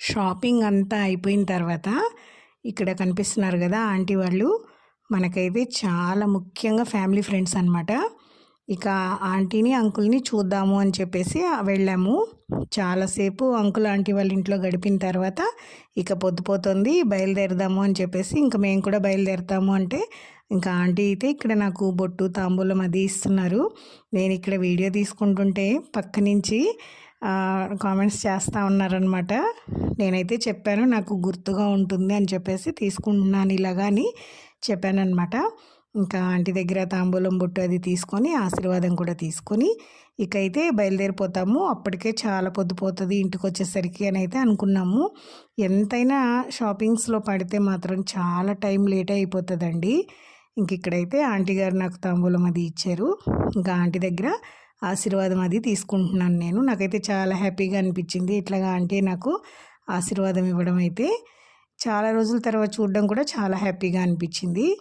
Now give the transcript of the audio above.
Shopping అంతా అయిపోయిన తర్వాత ఇక్కడ కనిపిస్తున్నారు కదా ఆంటీ వాళ్ళు మనకైతే చాలా ముఖ్యంగా ఫ్యామిలీ ఫ్రెండ్స్ అన్నమాట. ఇక ఆంటీని అంకుల్ని చూద్దాము అని చెప్పేసి వెళ్ళాము. చాలాసేపు అంకుల్ ఆంటీ వాళ్ళ ఇంట్లో గడిపిన తర్వాత ఇక పొద్దుపోతుంది, బయలుదేరదాము అని చెప్పేసి ఇంక మేము కూడా బయలుదేరుతాము అంటే ఇంకా ఆంటీ అయితే ఇక్కడ నాకు బొట్టు తాంబూలం అది ఇస్తున్నారు. నేను ఇక్కడ వీడియో తీసుకుంటుంటే పక్క నుంచి కామెంట్స్ చేస్తూ ఉన్నారనమాట. నేనైతే చెప్పాను నాకు గుర్తుగా ఉంటుంది అని చెప్పేసి తీసుకుంటున్నాను ఇలాగా అని చెప్పానమాట. ఇంకా ఆంటీ దగ్గర తాంబూలం బొట్టు అది తీసుకొని ఆశీర్వాదం కూడా తీసుకొని ఇకైతే బయలుదేరిపోతాము. అప్పటికే చాలా పొద్దుపోతుంది ఇంటికి వచ్చేసరికి అని అయితే అనుకున్నాము. ఎంతైనా షాపింగ్స్లో పడితే మాత్రం చాలా టైం లేట్ అయిపోతుందండి. ఇంక ఇక్కడైతే ఆంటీ గారు నాకు తాంబూలం అది ఇచ్చారు. ఇంకా ఆంటీ దగ్గర ఆశీర్వాదం అది తీసుకుంటున్నాను నేను. నాకైతే చాలా హ్యాపీగా అనిపించింది ఇట్లాగా ఆంటీ నాకు ఆశీర్వాదం ఇవ్వడం అయితే. చాలా రోజుల తర్వాత చూడడం కూడా చాలా హ్యాపీగా అనిపించింది.